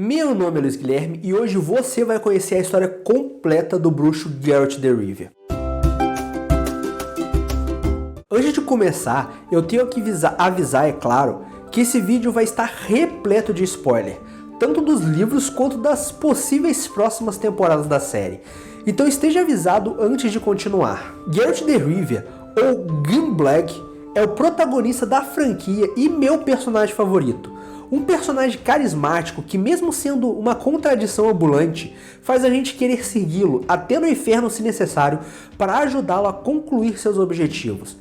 Meu nome é Luiz Guilherme e hoje você vai conhecer a história completa do bruxo Geralt de Rivia. Antes de começar, eu tenho que avisar, é claro, que esse vídeo vai estar repleto de spoiler, tanto dos livros quanto das possíveis próximas temporadas da série. Então esteja avisado antes de continuar. Geralt de Rivia, ou Grimblack, é o protagonista da franquia e meu personagem favorito. Um personagem carismático que, mesmo sendo uma contradição ambulante, faz a gente querer segui-lo até no inferno se necessário para ajudá-lo a concluir seus objetivos.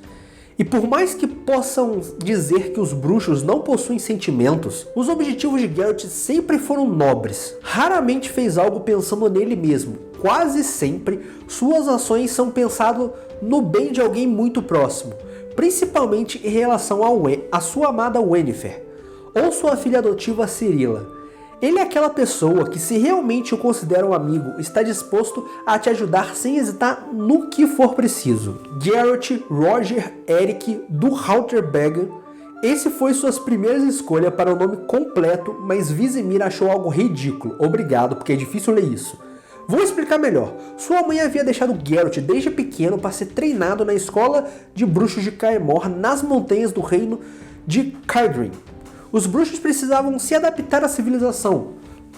E por mais que possam dizer que os bruxos não possuem sentimentos, os objetivos de Geralt sempre foram nobres. Raramente fez algo pensando nele mesmo. Quase sempre, suas ações são pensadas no bem de alguém muito próximo, principalmente em relação a sua amada Yennefer, ou sua filha adotiva Cirilla. Ele é aquela pessoa que, se realmente o considera um amigo, está disposto a te ajudar sem hesitar no que for preciso. Geralt Roger Eric do Halterbergen. Esse foi suas primeiras escolhas para o nome completo, mas Vizimir achou algo ridículo. Obrigado, porque é difícil ler isso. Vou explicar melhor. Sua mãe havia deixado Geralt desde pequeno para ser treinado na escola de bruxos de Kaer Morhen nas montanhas do reino de Caedrin. Os bruxos precisavam se adaptar à civilização,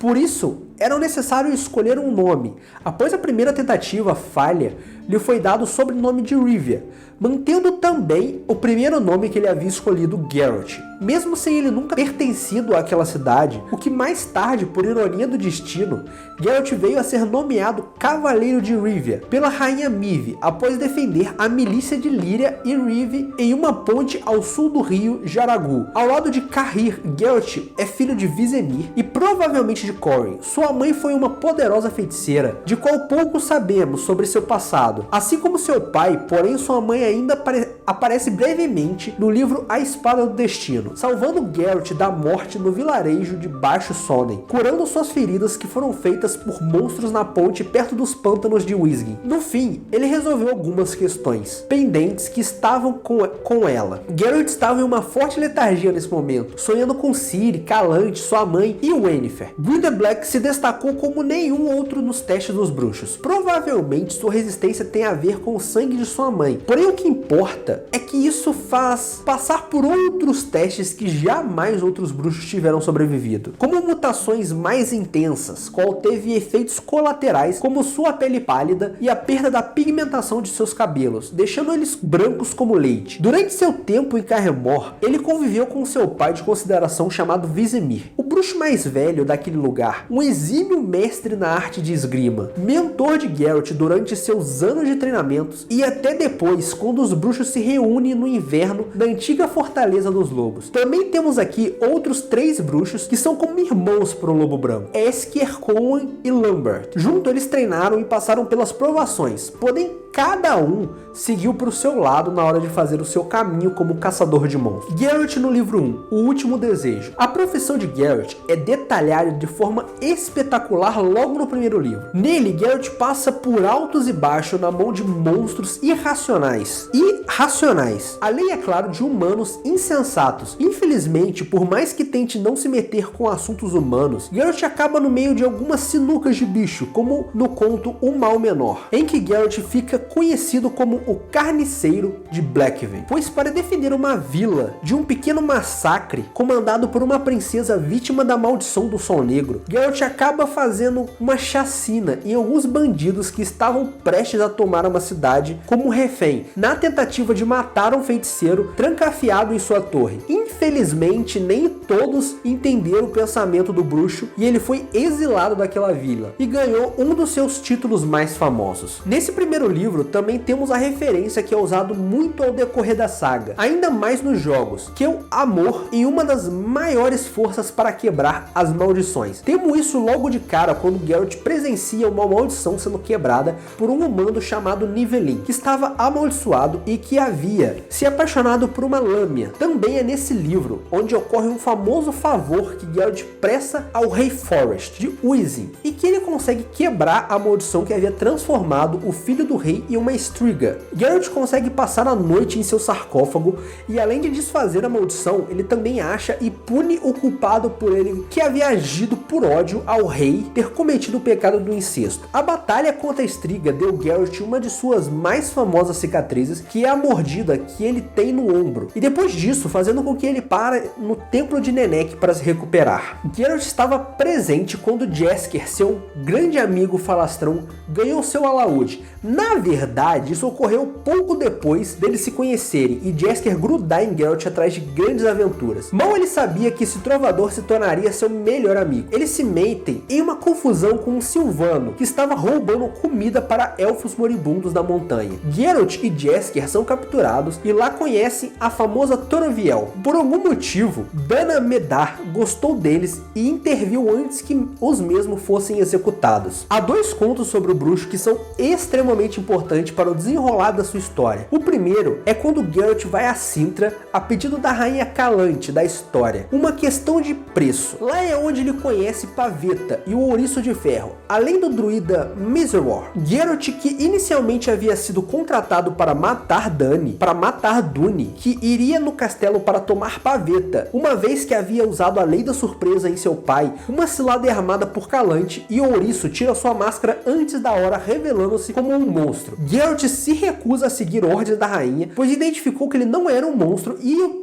por isso era necessário escolher um nome. Após a primeira tentativa falha, lhe foi dado o sobrenome de Rivia, mantendo também o primeiro nome que ele havia escolhido, Geralt, mesmo sem ele nunca pertencido àquela cidade, o que mais tarde, por ironia do destino, Geralt veio a ser nomeado Cavaleiro de Rivia pela rainha Mive, após defender a milícia de Lyria e Rive em uma ponte ao sul do rio Jaragul. Ao lado de Cahir, Geralt é filho de Vizimir e provavelmente de Corien. Sua mãe foi uma poderosa feiticeira, de qual pouco sabemos sobre seu passado, assim como seu pai, porém sua mãe ainda aparece brevemente no livro A Espada do Destino, salvando Geralt da morte no vilarejo de Baixo Sonnen, curando suas feridas que foram feitas por monstros na ponte perto dos pântanos de Wisgen. No fim, ele resolveu algumas questões pendentes que estavam com ela. Geralt estava em uma forte letargia nesse momento, sonhando com Ciri, Calante, sua mãe e Yennefer. Grindelblack se destacou como nenhum outro nos testes dos bruxos. Provavelmente sua resistência tem a ver com o sangue de sua mãe, porém o que importa é que isso faz passar por outros testes que jamais outros bruxos tiveram sobrevivido, como mutações mais intensas, qual teve efeitos colaterais como sua pele pálida e a perda da pigmentação de seus cabelos, deixando eles brancos como leite. Durante seu tempo em Kaer Morhen, ele conviveu com seu pai de consideração chamado Vizimir, o bruxo mais velho daquele lugar, um exímio mestre na arte de esgrima, mentor de Geralt durante seus anos de treinamentos e até depois, quando os bruxos se reúnem no inverno na antiga Fortaleza dos Lobos. Também temos aqui outros 3 bruxos que são como irmãos para o Lobo Branco, Esker, Cohen e Lambert. Junto eles treinaram e passaram pelas provações, porém cada um seguiu para o seu lado na hora de fazer o seu caminho como caçador de monstros. Geralt no livro 1, O Último Desejo. A profissão de Geralt é detalhada de forma espetacular logo no primeiro livro. Nele, Geralt passa por altos e baixos na mão de monstros irracionais e racionais, além, é claro, de humanos insensatos. Infelizmente, por mais que tente não se meter com assuntos humanos, Geralt acaba no meio de algumas sinucas de bicho, como no conto O Mal Menor, em que Geralt fica conhecido como o Carniceiro de Blackven, pois para defender uma vila de um pequeno massacre comandado por uma princesa vítima da maldição do Sol Negro, Geralt acaba fazendo uma chacina em alguns bandidos que estavam prestes a tomar uma cidade como refém, na tentativa de matar um feiticeiro trancafiado em sua torre. Infelizmente, nem todos entenderam o pensamento do bruxo e ele foi exilado daquela vila e ganhou um dos seus títulos mais famosos. Nesse primeiro livro também temos a referência que é usado muito ao decorrer da saga, ainda mais nos jogos, que é o amor em uma das maiores forças para quebrar as maldições. Temos isso logo de cara quando Geralt presencia uma maldição sendo quebrada por um humano chamado Nivelin, que estava amaldiçoado e que havia se apaixonado por uma lâmina. Também é nesse livro onde ocorre um famoso favor que Geralt presta ao rei Forest de Wisgen e que ele consegue quebrar a maldição que havia transformado o filho do rei em uma Striga. Geralt consegue passar a noite em seu sarcófago e, além de desfazer a maldição, ele também acha e pune o culpado por por ele que havia agido por ódio ao rei ter cometido o pecado do incesto. A batalha contra a Striga deu Geralt uma de suas mais famosas cicatrizes, que é a mordida que ele tem no ombro, e depois disso fazendo com que ele pare no templo de Nennek para se recuperar. Geralt estava presente quando Jaskier, seu grande amigo falastrão, ganhou seu alaúde. Na verdade, isso ocorreu pouco depois deles se conhecerem e Jaskier grudar em Geralt atrás de grandes aventuras. Mal ele sabia que esse trovador se tornaria seu melhor amigo. Eles se metem em uma confusão com um Silvano, que estava roubando comida para elfos moribundos da montanha. Geralt e Jaskier são capturados e lá conhecem a famosa Toroviel. Por algum motivo, Dana Medar gostou deles e interviu antes que os mesmos fossem executados. Há dois contos sobre o bruxo que são extremamente importantes para o desenrolar da sua história. O primeiro é quando Geralt vai a Cintra a pedido da rainha Calante da história. Uma questão de preço. Lá é onde ele conhece Pavetta e o Ouriço de Ferro, além do druida Miserwar. Geralt, que inicialmente havia sido contratado para matar Duni, que iria no castelo para tomar Pavetta, uma vez que havia usado a lei da surpresa em seu pai, uma cilada é armada por Calante e Ouriço tira sua máscara antes da hora, revelando-se como um monstro. Geralt se recusa a seguir ordens da rainha, pois identificou que ele não era um monstro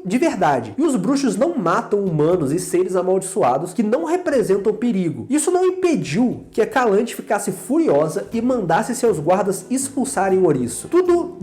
de verdade, e os bruxos não matam humanos e seres amaldiçoados que não representam perigo. Isso não impediu que a Calante ficasse furiosa e mandasse seus guardas expulsarem o Ouriço. Tudo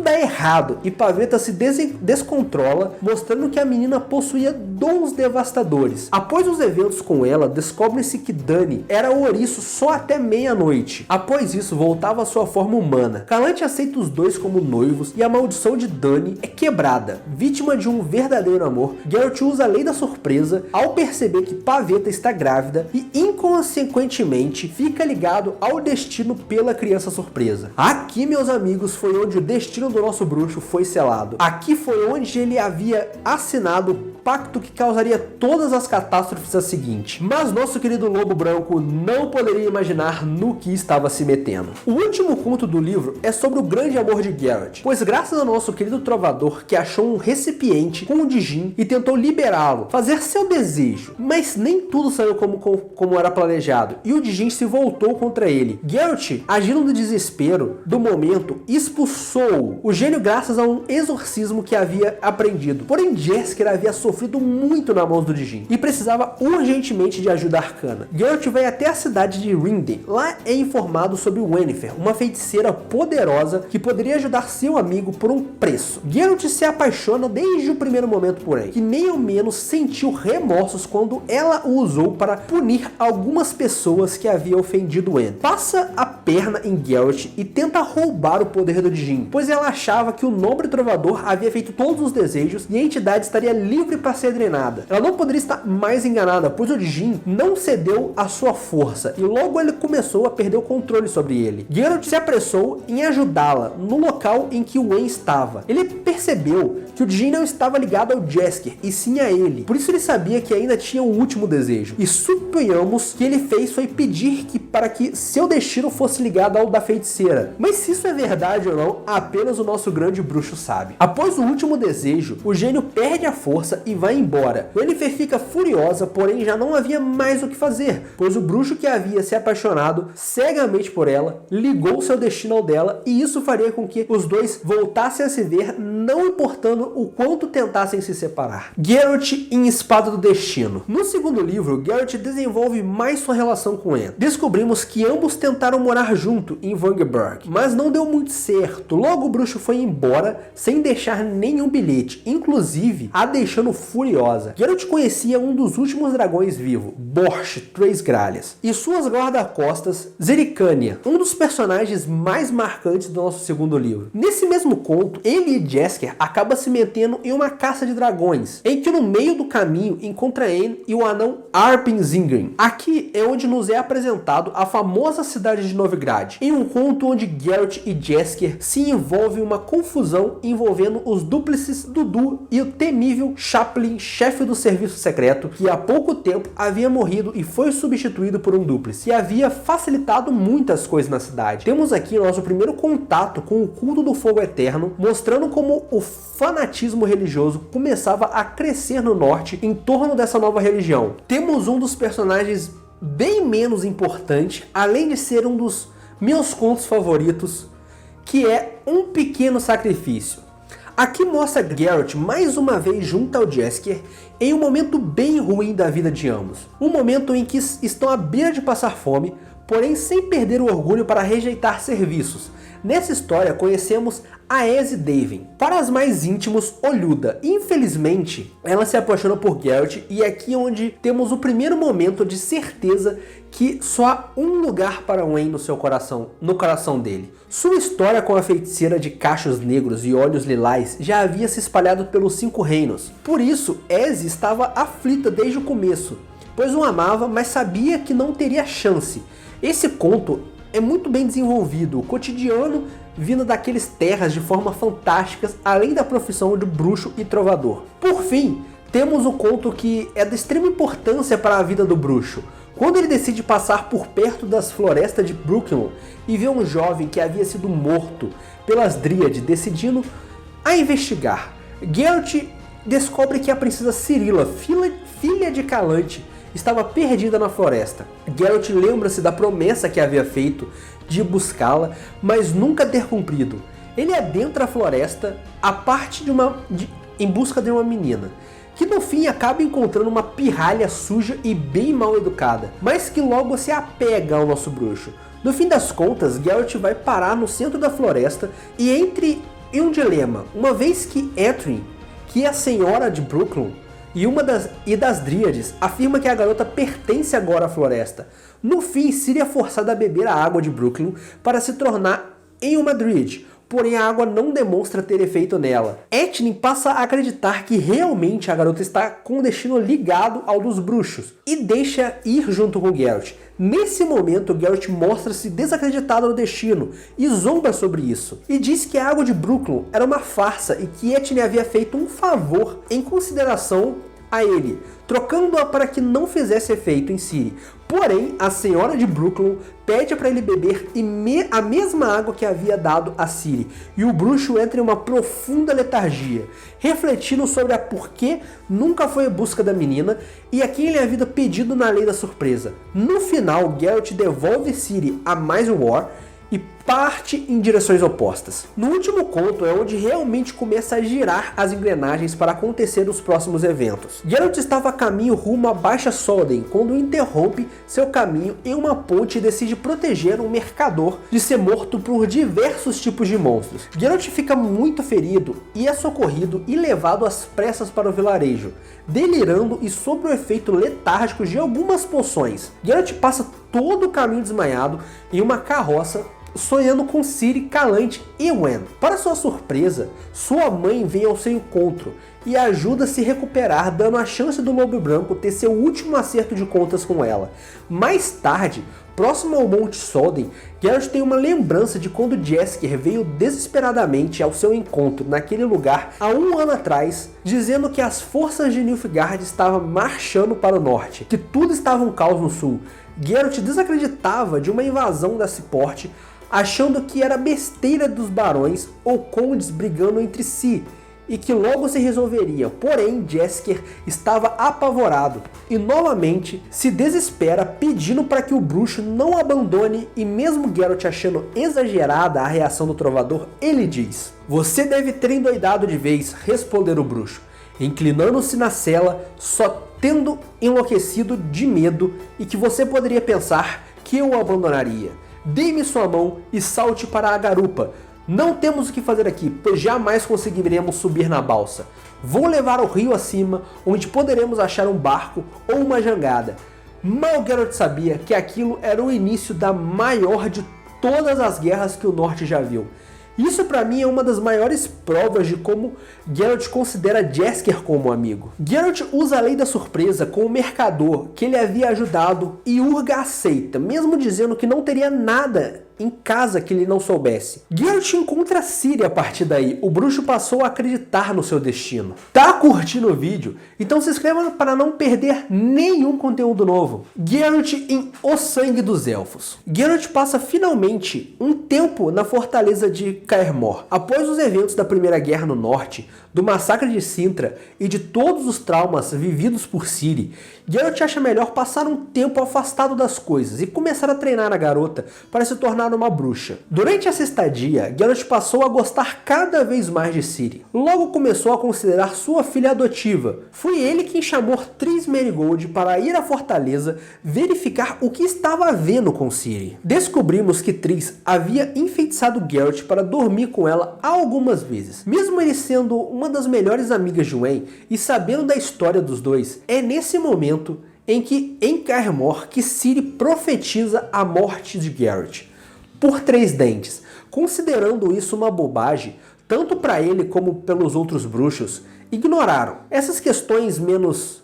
dá errado e Pavetta se descontrola, mostrando que a menina possuía dons devastadores. Após os eventos com ela, descobre-se que Dani era o Ouriço só até meia-noite. Após isso, voltava à sua forma humana. Calante aceita os dois como noivos e a maldição de Dani é quebrada. Vítima de um verdadeiro amor, Geralt usa a lei da surpresa ao perceber que Pavetta está grávida e inconsequentemente fica ligado ao destino pela criança surpresa. Aqui, meus amigos, foi onde o destino do nosso bruxo foi selado. Aqui foi onde ele havia assinado o pacto que causaria todas as catástrofes a seguinte. Mas nosso querido Lobo Branco não poderia imaginar no que estava se metendo. O último conto do livro é sobre o grande amor de Geralt, pois graças ao nosso querido trovador que achou um recipiente com o Dijin e tentou liberá-lo, fazer seu desejo, mas nem tudo saiu como era planejado e o Dijin se voltou contra ele. Geralt, agindo no desespero do momento, expulsou o gênio graças a um exorcismo que havia aprendido. Porém, Jaskier havia sofrido muito na mão do Dijin e precisava urgentemente de ajuda arcana. Geralt vai até a cidade de Rinden. Lá é informado sobre Yennefer, uma feiticeira poderosa que poderia ajudar seu amigo por um preço. Geralt se apaixona desde o primeiro momento, porém, que nem ao menos sentiu remorsos quando ela o usou para punir algumas pessoas que havia ofendido Yennefer. Passa a perna em Geralt e tenta roubar o poder do Dijin, pois ela achava que o nobre trovador havia feito todos os desejos e a entidade estaria livre para ser drenada. Ela não poderia estar mais enganada, pois o Dijin não cedeu à sua força e logo ele começou a perder o controle sobre ele. Geralt se apressou em ajudá-la no local em que o Yen estava. Ele percebeu que o Dijin não estava ligado ao Jaskier e sim a ele, por isso ele sabia que ainda tinha o último desejo, e suponhamos que ele fez foi pedir para que seu destino fosse ligado ao da feiticeira. Mas se isso é verdade ou não, apenas o nosso grande bruxo sabe. Após o último desejo, o gênio perde a força e vai embora. Yennefer fica furiosa, porém já não havia mais o que fazer, pois o bruxo que havia se apaixonado cegamente por ela, ligou seu destino ao dela, e isso faria com que os dois voltassem a se ver, não importando o quanto tentassem se separar. Geralt em Espada do Destino. No segundo livro, Geralt desenvolve mais sua relação com Yennefer. Descobrimos que ambos tentaram morar junto em Vangeberg, mas não deu muito certo. Logo o bruxo foi embora sem deixar nenhum bilhete, inclusive a deixando furiosa. Geralt conhecia um dos últimos dragões vivos, Borch Três Gralhas, e suas guarda-costas, Zericânia, um dos personagens mais marcantes do nosso segundo livro. Nesse mesmo conto, ele e Jaskier acabam se metendo em uma caça de dragões, em que no meio do caminho encontra Yennefer e o anão Arpin Zingrin. Aqui é onde nos é apresentado a famosa cidade de Novigrad, em um conto onde Geralt e Jaskier se envolvem em uma confusão envolvendo os dúplices Dudu e o temível Chaplin, chefe do serviço secreto, que há pouco tempo havia morrido e foi substituído por um dúplice, e havia facilitado muitas coisas na cidade. Temos aqui nosso primeiro contato com o culto do fogo eterno, mostrando como o fanatismo religioso começava a crescer no norte em torno dessa nova religião. Temos um dos personagens bem menos importante, além de ser um dos meus contos favoritos, que é Um Pequeno Sacrifício. Aqui mostra Geralt mais uma vez junto ao Jaskier em um momento bem ruim da vida de ambos. Um momento em que estão à beira de passar fome, porém sem perder o orgulho para rejeitar serviços. Nessa história conhecemos Aes Daven. Para os mais íntimos, Olhuda. Infelizmente, ela se apaixona por Geralt e é aqui onde temos o primeiro momento de certeza que só há um lugar para Wayne no coração dele. Sua história com a feiticeira de cachos negros e olhos lilás já havia se espalhado pelos 5 reinos. Por isso, Aes estava aflita desde o começo, pois o amava, mas sabia que não teria chance. Esse conto é muito bem desenvolvido, o cotidiano vindo daqueles terras de forma fantástica, além da profissão de bruxo e trovador. Por fim, temos o conto que é de extrema importância para a vida do bruxo. Quando ele decide passar por perto das florestas de Brooklyn e vê um jovem que havia sido morto pelas Dríades, decidindo a investigar. Geralt descobre que a princesa Cirila, filha de Calante, estava perdida na floresta. Geralt lembra-se da promessa que havia feito de buscá-la, mas nunca ter cumprido. Ele adentra a floresta em busca de uma menina, que no fim acaba encontrando uma pirralha suja e bem mal educada, mas que logo se apega ao nosso bruxo. No fim das contas, Geralt vai parar no centro da floresta e entre em um dilema, uma vez que Eärendil, que é a senhora de Brooklyn, e das Dríades, afirma que a garota pertence agora à floresta. No fim, Ciri é forçada a beber a água de Brooklyn para se tornar em uma Dríade, porém a água não demonstra ter efeito nela. Eärendil passa a acreditar que realmente a garota está com o destino ligado ao dos bruxos e deixa ir junto com Geralt. Nesse momento, Geralt mostra-se desacreditado no destino e zomba sobre isso, e diz que a água de Brooklyn era uma farsa e que Eärendil havia feito um favor em consideração a ele, trocando-a para que não fizesse efeito em Ciri. Porém, a senhora de Brooklyn pede para ele beber a mesma água que havia dado a Ciri, e o bruxo entra em uma profunda letargia, refletindo sobre a porquê nunca foi em busca da menina e a quem ele havia pedido na lei da surpresa. No final, Geralt devolve Ciri a Mais War e parte em direções opostas. No último conto é onde realmente começa a girar as engrenagens para acontecer os próximos eventos. Geralt estava a caminho rumo a Baixa Solden quando interrompe seu caminho em uma ponte e decide proteger um mercador de ser morto por diversos tipos de monstros. Geralt fica muito ferido e é socorrido e levado às pressas para o vilarejo, delirando e sob o efeito letárgico de algumas poções. Geralt passa todo o caminho desmaiado em uma carroça, sonhando com Ciri, Calante e Wen. Para sua surpresa, sua mãe vem ao seu encontro e ajuda a se recuperar, dando a chance do Lobo Branco ter seu último acerto de contas com ela. Mais tarde, próximo ao Monte Solden, Geralt tem uma lembrança de quando Jaskier veio desesperadamente ao seu encontro naquele lugar há 1 ano atrás, dizendo que as forças de Nilfgaard estavam marchando para o norte, que tudo estava um caos no sul. Geralt desacreditava de uma invasão desse porte, achando que era besteira dos barões ou condes brigando entre si e que logo se resolveria. Porém, Jaskier estava apavorado e novamente se desespera, pedindo para que o bruxo não abandone, e mesmo Geralt achando exagerada a reação do trovador, ele diz: "Você deve ter endoidado de vez", respondeu o bruxo, inclinando-se na cela, só tendo enlouquecido de medo, e que você poderia pensar que eu o abandonaria. Dê-me sua mão e salte para a garupa. Não temos o que fazer aqui, pois jamais conseguiremos subir na balsa. Vou levar ao rio acima, onde poderemos achar um barco ou uma jangada. Mal Geralt sabia que aquilo era o início da maior de todas as guerras que o norte já viu. Isso pra mim é uma das maiores provas de como Geralt considera Jaskier como amigo. Geralt usa a lei da surpresa com o mercador que ele havia ajudado e Urga aceita, mesmo dizendo que não teria nada em casa que ele não soubesse. Geralt encontra Ciri a partir daí, o bruxo passou a acreditar no seu destino. Tá curtindo o vídeo? Então se inscreva para não perder nenhum conteúdo novo. Geralt em O Sangue dos Elfos. Geralt passa finalmente um tempo na fortaleza de Kaer Morhen. Após os eventos da Primeira Guerra no Norte, do massacre de Cintra e de todos os traumas vividos por Ciri, Geralt acha melhor passar um tempo afastado das coisas e começar a treinar a garota para se tornar uma bruxa. Durante essa estadia, Geralt passou a gostar cada vez mais de Ciri. Logo começou a considerar sua filha adotiva. Foi ele quem chamou Triss Merigold para ir à fortaleza verificar o que estava havendo com Ciri. Descobrimos que Triss havia enfeitiçado Geralt para dormir com ela algumas vezes. Mesmo ele sendo uma das melhores amigas de Wen e sabendo da história dos dois, é nesse momento em que em Kaer Morhen que Ciri profetiza a morte de Geralt por 3 dentes. Considerando isso uma bobagem, tanto para ele como pelos outros bruxos, ignoraram essas questões menos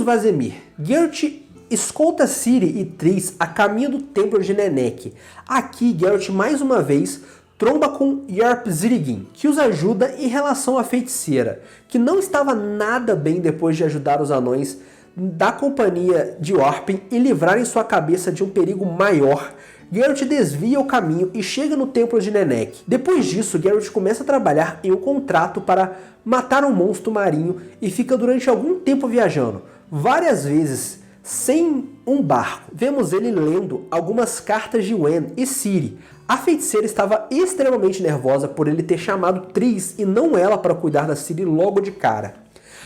Vazimir. Geralt escolta Ciri e Triss a caminho do templo de Nenek. Aqui Geralt mais uma vez tromba com Yarp Zirigin, que os ajuda em relação à feiticeira, que não estava nada bem depois de ajudar os anões da companhia de Orpin e livrarem sua cabeça de um perigo maior. Geralt desvia o caminho e chega no templo de Nenek. Depois disso, Geralt começa a trabalhar em um contrato para matar um monstro marinho e fica durante algum tempo viajando, várias vezes sem um barco. Vemos ele lendo algumas cartas de Wen e Ciri. A feiticeira estava extremamente nervosa por ele ter chamado Triss e não ela para cuidar da Ciri logo de cara.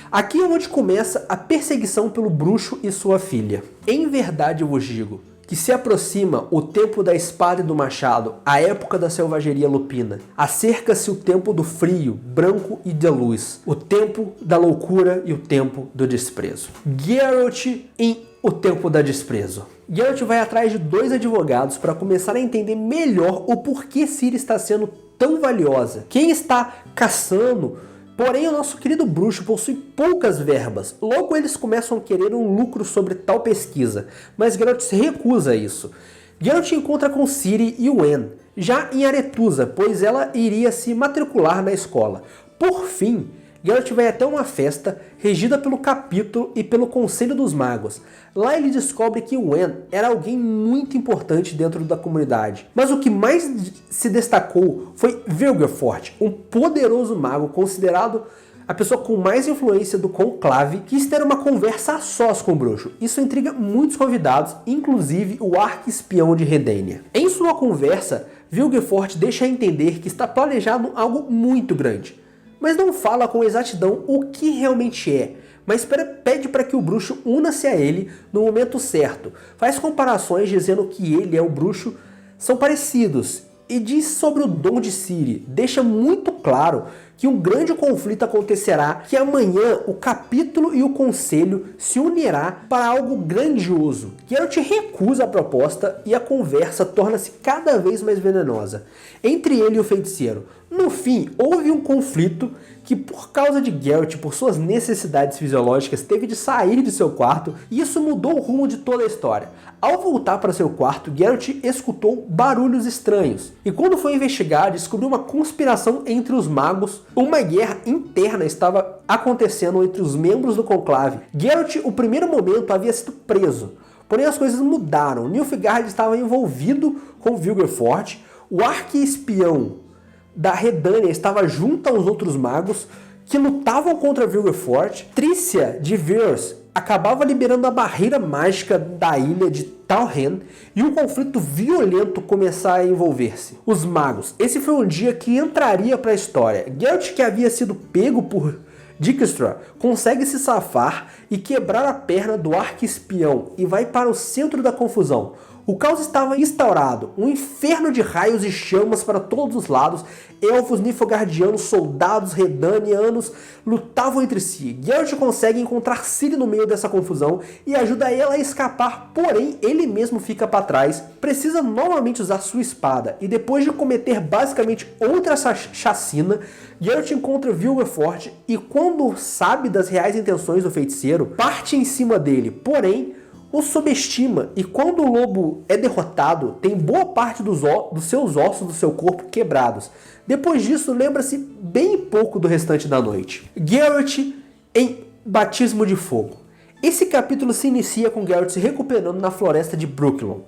Aqui é onde começa a perseguição pelo bruxo e sua filha. Em verdade eu vos digo que se aproxima o tempo da espada e do machado, a época da selvageria lupina. Acerca-se o tempo do frio, branco e da luz, o tempo da loucura e o tempo do desprezo. Geralt em O Tempo da Desprezo. Geralt vai atrás de 2 advogados para começar a entender melhor o porquê Ciri está sendo tão valiosa. Quem está caçando. Porém, o nosso querido bruxo possui poucas verbas, logo eles começam a querer um lucro sobre tal pesquisa, mas Geralt se recusa a isso. Geralt encontra com Ciri e Wen, já em Aretusa, pois ela iria se matricular na escola. Por fim, Geralt vai até uma festa regida pelo capítulo e pelo Conselho dos Magos. Lá ele descobre que Wen era alguém muito importante dentro da comunidade. Mas o que mais se destacou foi Vilgefortz, um poderoso mago considerado a pessoa com mais influência do conclave, quis ter uma conversa a sós com o bruxo. Isso intriga muitos convidados, inclusive o arqui-espião de Redania. Em sua conversa, Vilgefortz deixa entender que está planejado algo muito grande, mas não fala com exatidão o que realmente é, mas pede para que o bruxo una-se a ele no momento certo. Faz comparações dizendo que ele e o bruxo são parecidos e diz sobre o dom de Ciri. Deixa muito claro que um grande conflito acontecerá, que amanhã o capítulo e o conselho se unirá para algo grandioso. Geralt recusa a proposta e a conversa torna-se cada vez mais venenosa entre ele e o feiticeiro. No fim, houve um conflito que, por causa de Geralt, por suas necessidades fisiológicas, teve de sair de seu quarto, e isso mudou o rumo de toda a história. Ao voltar para seu quarto, Geralt escutou barulhos estranhos, e quando foi investigar, descobriu uma conspiração entre os magos. Uma guerra interna estava acontecendo entre os membros do conclave. Geralt, no primeiro momento, havia sido preso, porém as coisas mudaram. Nilfgaard estava envolvido com Vilgefortz, o arqui-espião da Redania estava junto aos outros magos que lutavam contra Vilgefortz. Trícia de Vers acabava liberando a barreira mágica da ilha de Talhen e um conflito violento começar a envolver-se. Os magos. Esse foi um dia que entraria para a história. Geralt, que havia sido pego por Dijkstra, consegue se safar e quebrar a perna do arqui-espião e vai para o centro da confusão. O caos estava instaurado, um inferno de raios e chamas para todos os lados. Elfos, Nilfgaardianos, soldados, redanianos lutavam entre si. Geralt consegue encontrar Ciri no meio dessa confusão e ajuda ela a escapar, porém ele mesmo fica para trás. Precisa novamente usar sua espada e depois de cometer basicamente outra chacina, Geralt encontra Vilgefortz e quando sabe das reais intenções do feiticeiro, parte em cima dele, porém o subestima e quando o lobo é derrotado, tem boa parte dos seus ossos do seu corpo quebrados. Depois disso, lembra-se bem pouco do restante da noite. Geralt em Batismo de Fogo. Esse capítulo se inicia com Geralt se recuperando na floresta de Brooklyn.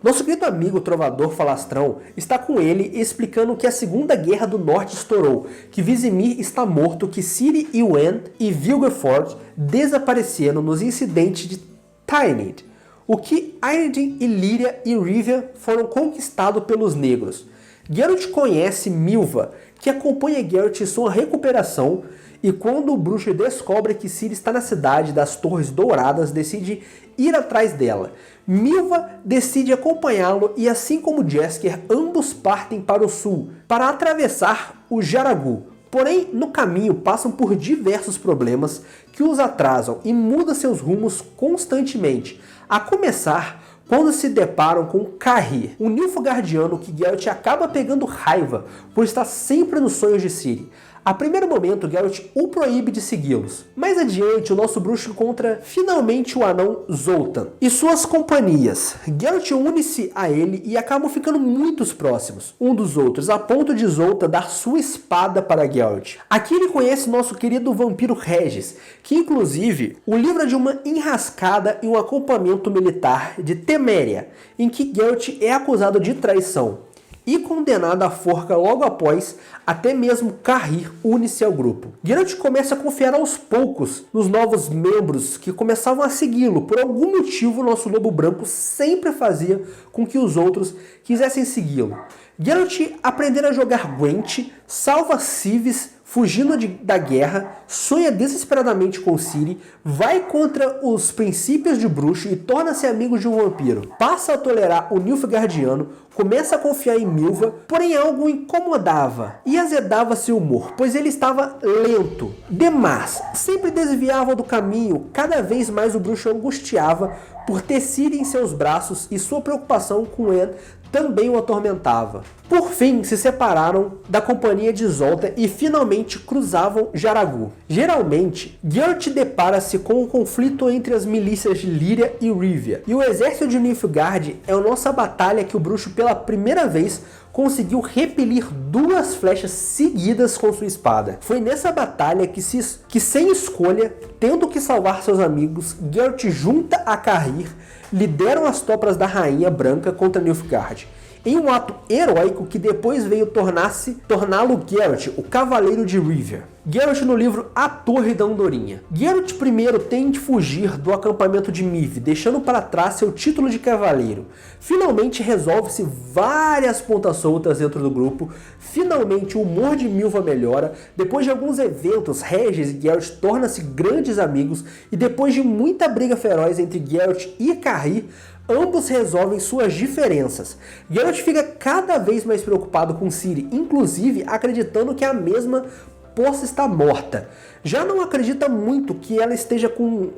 Nosso querido amigo Trovador Falastrão está com ele explicando que a Segunda Guerra do Norte estourou, que Vizimir está morto, que Ciri, Yen e Vilgefortz desapareceram nos incidentes de Tyned, o que Eärendil, Illyria e Rivia foram conquistados pelos negros. Geralt conhece Milva, que acompanha Geralt em sua recuperação, e quando o bruxo descobre que Ciri está na cidade das Torres Douradas, decide ir atrás dela. Milva decide acompanhá-lo e assim como Jaskier, ambos partem para o sul, para atravessar o Jaragu. Porém, no caminho passam por diversos problemas que os atrasam e mudam seus rumos constantemente, a começar quando se deparam com Cahir, um Nilfgaardiano que Geralt acaba pegando raiva por estar sempre nos sonhos de Ciri. A primeiro momento, Geralt o proíbe de segui-los. Mais adiante, o nosso bruxo encontra finalmente o anão Zoltan e suas companhias. Geralt une-se a ele e acabam ficando muito próximos um dos outros, a ponto de Zoltan dar sua espada para Geralt. Aqui ele conhece nosso querido vampiro Regis, que inclusive o livra de uma enrascada em um acampamento militar de Teméria, em que Geralt é acusado de traição e condenado à forca logo após, até mesmo Cahir une-se ao grupo. Geralt começa a confiar aos poucos nos novos membros que começavam a segui-lo. Por algum motivo, nosso lobo branco sempre fazia com que os outros quisessem segui-lo. Geralt aprender a jogar Gwent, salva Civis fugindo da guerra, sonha desesperadamente com Ciri, vai contra os princípios de bruxo e torna-se amigo de um vampiro. Passa a tolerar o Nilfgaardiano, começa a confiar em Milva, porém algo incomodava e azedava seu humor, pois ele estava lento demais, sempre desviava do caminho. Cada vez mais o bruxo angustiava por ter Ciri em seus braços e sua preocupação com Yen também o atormentava. Por fim, se separaram da companhia de Zoltan e finalmente cruzavam Jaragu. Geralmente, Geralt depara-se com um conflito entre as milícias de Lyria e Rivia, e o exército de Nilfgaard é a nossa batalha que o bruxo pela primeira vez conseguiu repelir 2 flechas seguidas com sua espada. Foi nessa batalha que sem escolha, tendo que salvar seus amigos, Geralt junta a Cahir, lideram as tropas da Rainha Branca contra Nilfgaard, em um ato heróico que depois veio torná-lo Geralt, o Cavaleiro de Rivia. Geralt no livro A Torre da Andorinha. Geralt primeiro tenta fugir do acampamento de Miv, deixando para trás seu título de cavaleiro. Finalmente resolve-se várias pontas soltas dentro do grupo. Finalmente o humor de Milva melhora. Depois de alguns eventos, Regis e Geralt tornam-se grandes amigos e depois de muita briga feroz entre Geralt e Cahir, ambos resolvem suas diferenças. Geralt fica cada vez mais preocupado com Ciri, inclusive acreditando que a mesma possa estar morta. Já não acredita muito que ela esteja com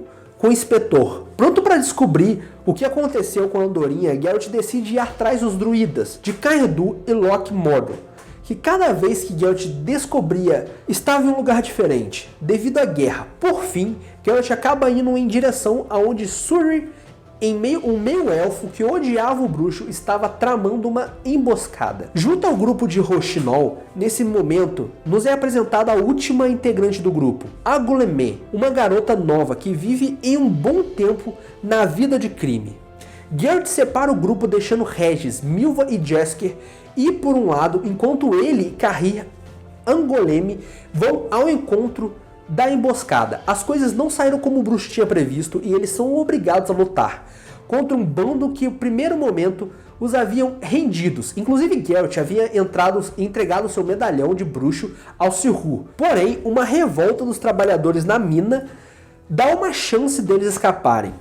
o inspetor. Pronto para descobrir o que aconteceu com a Andorinha, Geralt decide ir atrás dos druidas de Cahir-Du e Loch Mordor, que cada vez que Geralt descobria estava em um lugar diferente, devido à guerra. Por fim, Geralt acaba indo em direção aonde Surri, um meio-elfo que odiava o bruxo, estava tramando uma emboscada. Junto ao grupo de Rochinol, nesse momento, nos é apresentada a última integrante do grupo, a Gulemé, uma garota nova que vive em um bom tempo na vida de crime. Geralt separa o grupo deixando Regis, Milva e Jaskier ir por um lado, enquanto ele e Cahir Angoleme vão ao encontro da emboscada. As coisas não saíram como o bruxo tinha previsto e eles são obrigados a lutar contra um bando que, no primeiro momento, os haviam rendidos. Inclusive, Geralt havia entregado seu medalhão de bruxo ao Sirru. Porém, uma revolta dos trabalhadores na mina dá uma chance deles escaparem.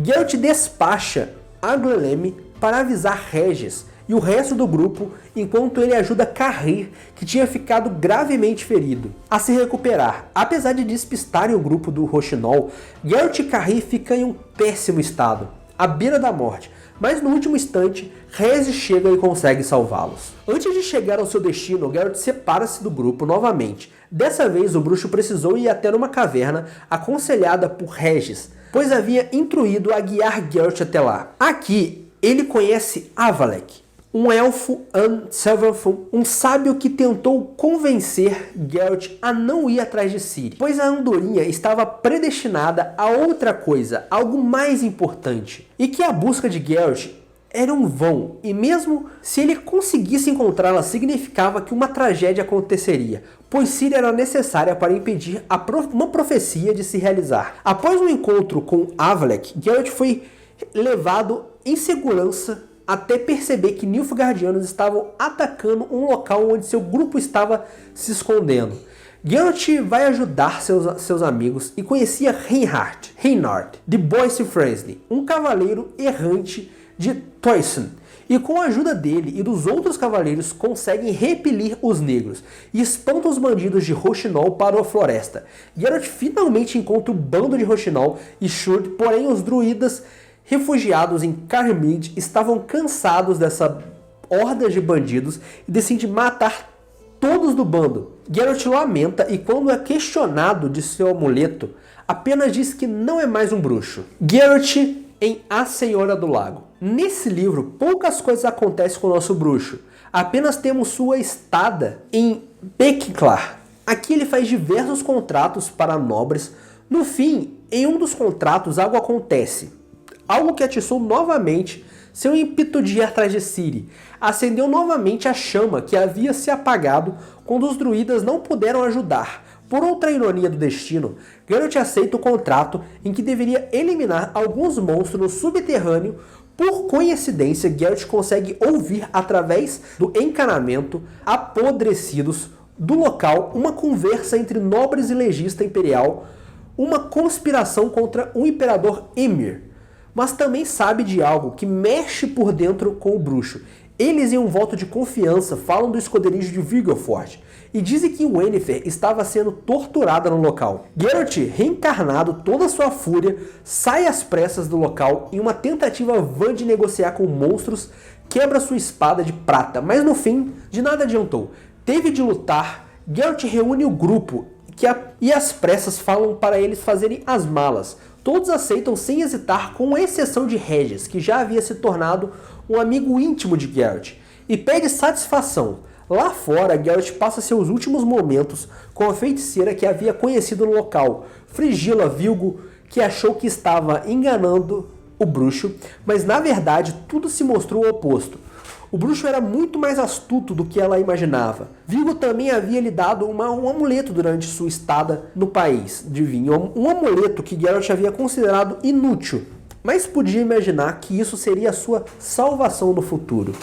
Geralt despacha Angoleme, para avisar Regis e o resto do grupo, enquanto ele ajuda Carrir, que tinha ficado gravemente ferido, a se recuperar. Apesar de despistarem o grupo do Rochinol, Geralt e Carrir ficam em um péssimo estado, à beira da morte, mas no último instante, Regis chega e consegue salvá-los. Antes de chegar ao seu destino, Geralt separa-se do grupo novamente. Dessa vez, o bruxo precisou ir até uma caverna, aconselhada por Regis, pois havia instruído a guiar Geralt até lá. Aqui, ele conhece Avalek, um elfo Anselvanfum, um sábio que tentou convencer Geralt a não ir atrás de Ciri, pois a andorinha estava predestinada a outra coisa, algo mais importante, e que a busca de Geralt era um vão, e mesmo se ele conseguisse encontrá-la, significava que uma tragédia aconteceria, pois Ciri era necessária para impedir uma profecia de se realizar. Após um encontro com Avalek, Geralt foi levado em segurança até perceber que Nilfgaardianos estavam atacando um local onde seu grupo estava se escondendo. Geralt vai ajudar seus amigos e conhecia Reinhard de Boyce Fransley, um cavaleiro errante de Toyson, e com a ajuda dele e dos outros cavaleiros conseguem repelir os negros e espantam os bandidos de Rochinol para a floresta. Geralt finalmente encontra o bando de Rochinol e Shurd, porém os druidas refugiados em Carmid estavam cansados dessa horda de bandidos e decidem matar todos do bando. Geralt lamenta e, quando é questionado de seu amuleto, apenas diz que não é mais um bruxo. Geralt em A Senhora do Lago. Nesse livro, poucas coisas acontecem com o nosso bruxo. Apenas temos sua estada em Beckclar. Aqui ele faz diversos contratos para nobres. No fim, em um dos contratos, algo acontece. Algo que atiçou novamente seu ímpeto de ir atrás de Ciri. Acendeu novamente a chama que havia se apagado quando os druidas não puderam ajudar. Por outra ironia do destino, Geralt aceita o contrato em que deveria eliminar alguns monstros no subterrâneo. Por coincidência, Geralt consegue ouvir através do encanamento apodrecidos do local uma conversa entre nobres e legista imperial, uma conspiração contra o imperador Emhyr. Mas também sabe de algo que mexe por dentro com o bruxo. Eles, em um voto de confiança, falam do esconderijo de Vilgefortz e dizem que Yennefer estava sendo torturada no local. Geralt, reencarnado toda sua fúria, sai às pressas do local em uma tentativa vã de negociar com monstros, quebra sua espada de prata, mas no fim, de nada adiantou. Teve de lutar, Geralt reúne o grupo e às pressas falam para eles fazerem as malas. Todos aceitam sem hesitar, com exceção de Regis, que já havia se tornado um amigo íntimo de Geralt, e pede satisfação. Lá fora, Geralt passa seus últimos momentos com a feiticeira que havia conhecido no local, Frigila Vilgo, que achou que estava enganando o bruxo, mas na verdade tudo se mostrou o oposto. O bruxo era muito mais astuto do que ela imaginava. Vilgo também havia lhe dado um amuleto durante sua estada no país de vinho. Um amuleto que Geralt havia considerado inútil, mas podia imaginar que isso seria a sua salvação no futuro.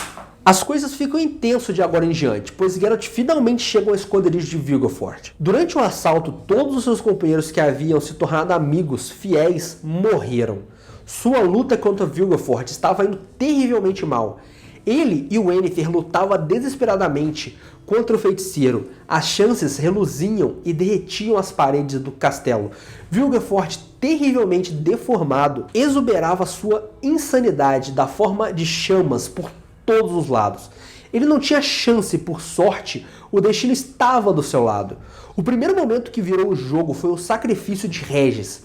As coisas ficam intensas de agora em diante, pois Geralt finalmente chega ao esconderijo de Vilgefortz. Durante o assalto, todos os seus companheiros que haviam se tornado amigos fiéis morreram. Sua luta contra Vilgefortz estava indo terrivelmente mal. Ele e o Yennefer lutavam desesperadamente contra o feiticeiro. As chances reluziam e derretiam as paredes do castelo. Vilgefortz, terrivelmente deformado, exuberava sua insanidade da forma de chamas por todos os lados. Ele não tinha chance, por sorte, o destino estava do seu lado. O primeiro momento que virou o jogo foi o sacrifício de Regis.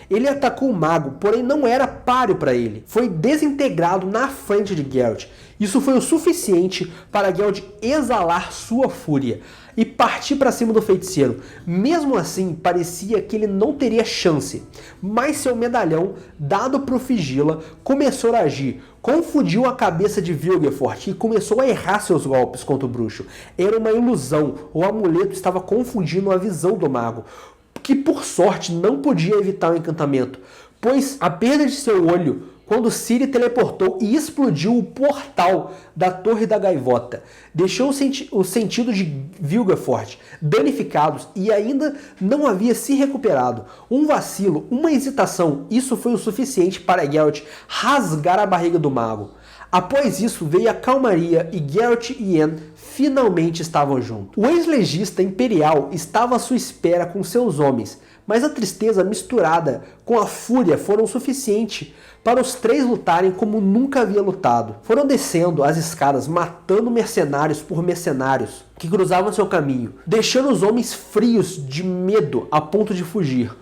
Ele atacou o mago, porém não era páreo para ele. Foi desintegrado na frente de Geralt. Isso foi o suficiente para Geralt exalar sua fúria e partir para cima do feiticeiro. Mesmo assim, parecia que ele não teria chance. Mas seu medalhão, dado para o Frigila, começou a agir. Confundiu a cabeça de Vilgefortz e começou a errar seus golpes contra o bruxo. Era uma ilusão. O amuleto estava confundindo a visão do mago, que por sorte não podia evitar o encantamento, pois a perda de seu olho quando Ciri teleportou e explodiu o portal da Torre da Gaivota, deixou o sentido de Vilgefortz danificados e ainda não havia se recuperado. Um vacilo, uma hesitação, isso foi o suficiente para Geralt rasgar a barriga do mago. Após isso veio a calmaria e Geralt e Yenn finalmente estavam juntos. O ex-legista imperial estava à sua espera com seus homens, mas a tristeza misturada com a fúria foram suficiente para os três lutarem como nunca havia lutado. Foram descendo as escadas, matando mercenários por mercenários que cruzavam seu caminho, deixando os homens frios de medo a ponto de fugir.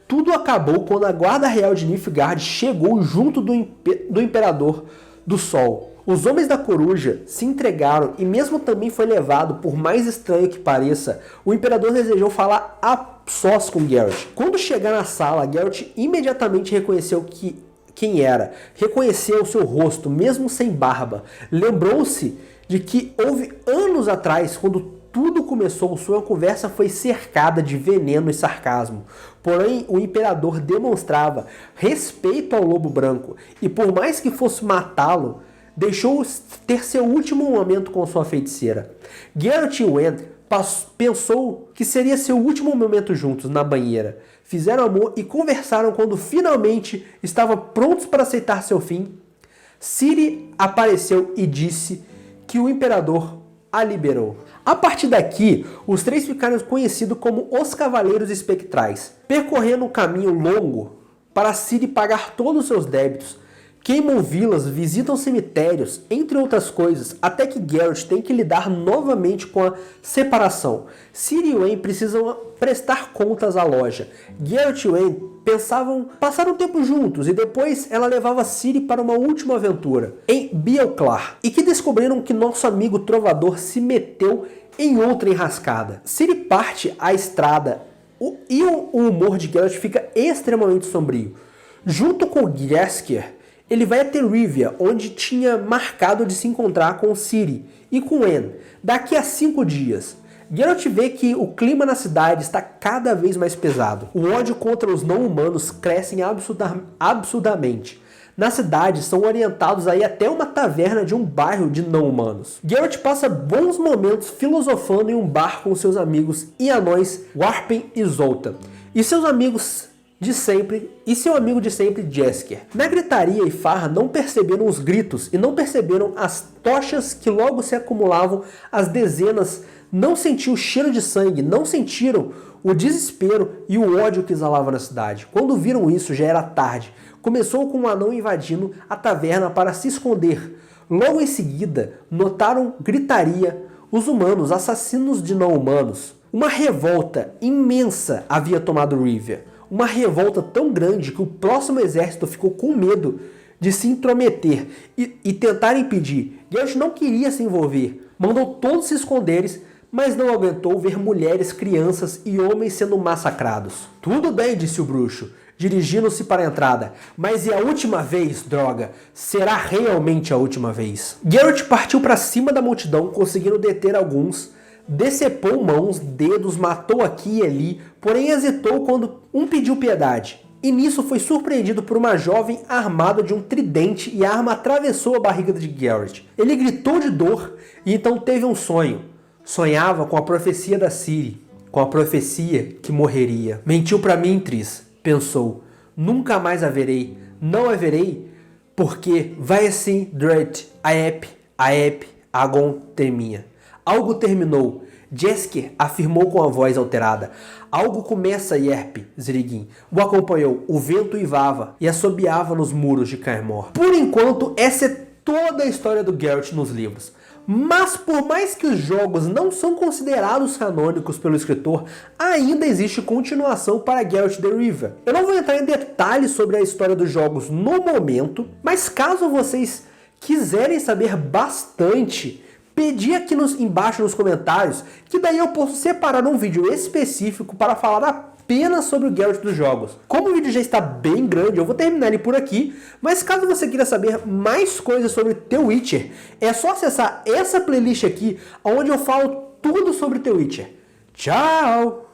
Tudo acabou quando a guarda real de Nilfgaard chegou junto do Imperador do Sol. Os homens da coruja se entregaram e mesmo também foi levado, por mais estranho que pareça, o Imperador desejou falar a sós com Geralt. Quando chegar na sala, Geralt imediatamente reconheceu quem era, reconheceu seu rosto, mesmo sem barba. Lembrou-se de que houve anos atrás, quando tudo começou, sua conversa foi cercada de veneno e sarcasmo. Porém, o Imperador demonstrava respeito ao Lobo Branco e, por mais que fosse matá-lo, deixou ter seu último momento com sua feiticeira. Geralt e Yenn pensou que seria seu último momento juntos na banheira. Fizeram amor e conversaram quando finalmente estavam prontos para aceitar seu fim. Ciri apareceu e disse que o Imperador a liberou. A partir daqui, os três ficaram conhecidos como os Cavaleiros Espectrais, percorrendo um caminho longo para Ciri pagar todos os seus débitos. Queimam vilas, visitam cemitérios, entre outras coisas, até que Geralt tem que lidar novamente com a separação. Ciri e Yenn precisam prestar contas à loja. Geralt e Yenn pensavam passar um tempo juntos e depois ela levava Ciri para uma última aventura em Bielclar, e que descobriram que nosso amigo trovador se meteu em outra enrascada. Ciri parte à estrada e o humor de Geralt fica extremamente sombrio. Junto com Jaskier, ele vai até Rivia, onde tinha marcado de se encontrar com Ciri e com Yenn daqui a 5 dias. Geralt vê que o clima na cidade está cada vez mais pesado. O ódio contra os não-humanos cresce absurdamente. Na cidade são orientados a ir até uma taverna de um bairro de não-humanos. Geralt passa bons momentos filosofando em um bar com seus amigos e anões Warpen e Zoltan, e seus amigos de sempre, e seu amigo de sempre, Jaskier. Na gritaria e farra não perceberam os gritos e não perceberam as tochas que logo se acumulavam às dezenas, não sentiram o cheiro de sangue, não sentiram o desespero e o ódio que exalava na cidade. Quando viram isso, já era tarde. Começou com um anão invadindo a taverna para se esconder. Logo em seguida, notaram gritaria, os humanos, assassinos de não-humanos. Uma revolta imensa havia tomado Rivia. Uma revolta tão grande que o próximo exército ficou com medo de se intrometer e tentar impedir. Geralt não queria se envolver, mandou todos se esconderem, mas não aguentou ver mulheres, crianças e homens sendo massacrados. Tudo bem, disse o bruxo, dirigindo-se para a entrada, mas é a última vez, droga, será realmente a última vez. Geralt partiu para cima da multidão, conseguindo deter alguns, decepou mãos, dedos, matou aqui e ali, porém hesitou quando um pediu piedade. E nisso foi surpreendido por uma jovem armada de um tridente e a arma atravessou a barriga de Geralt. Ele gritou de dor e então teve um sonho. Sonhava com a profecia da Ciri, com a profecia que morreria. Mentiu para mim, Triss, pensou. Nunca mais a verei. Não a verei porque vai assim, Dret, Aep, Agon, Terminha. Algo terminou. Jaskier afirmou com a voz alterada. Algo começa, Yerp, Zrigin. O acompanhou. O vento uivava e assobiava nos muros de Kaer Morhen. Por enquanto, essa é toda a história do Geralt nos livros. Mas por mais que os jogos não são considerados canônicos pelo escritor, ainda existe continuação para Geralt de Rivia. Eu não vou entrar em detalhes sobre a história dos jogos no momento, mas caso vocês quiserem saber bastante, pedir aqui embaixo nos comentários, que daí eu posso separar um vídeo específico para falar apenas sobre o Geralt dos jogos. Como o vídeo já está bem grande, eu vou terminar ele por aqui, mas caso você queira saber mais coisas sobre The Witcher, é só acessar essa playlist aqui, onde eu falo tudo sobre The Witcher. Tchau!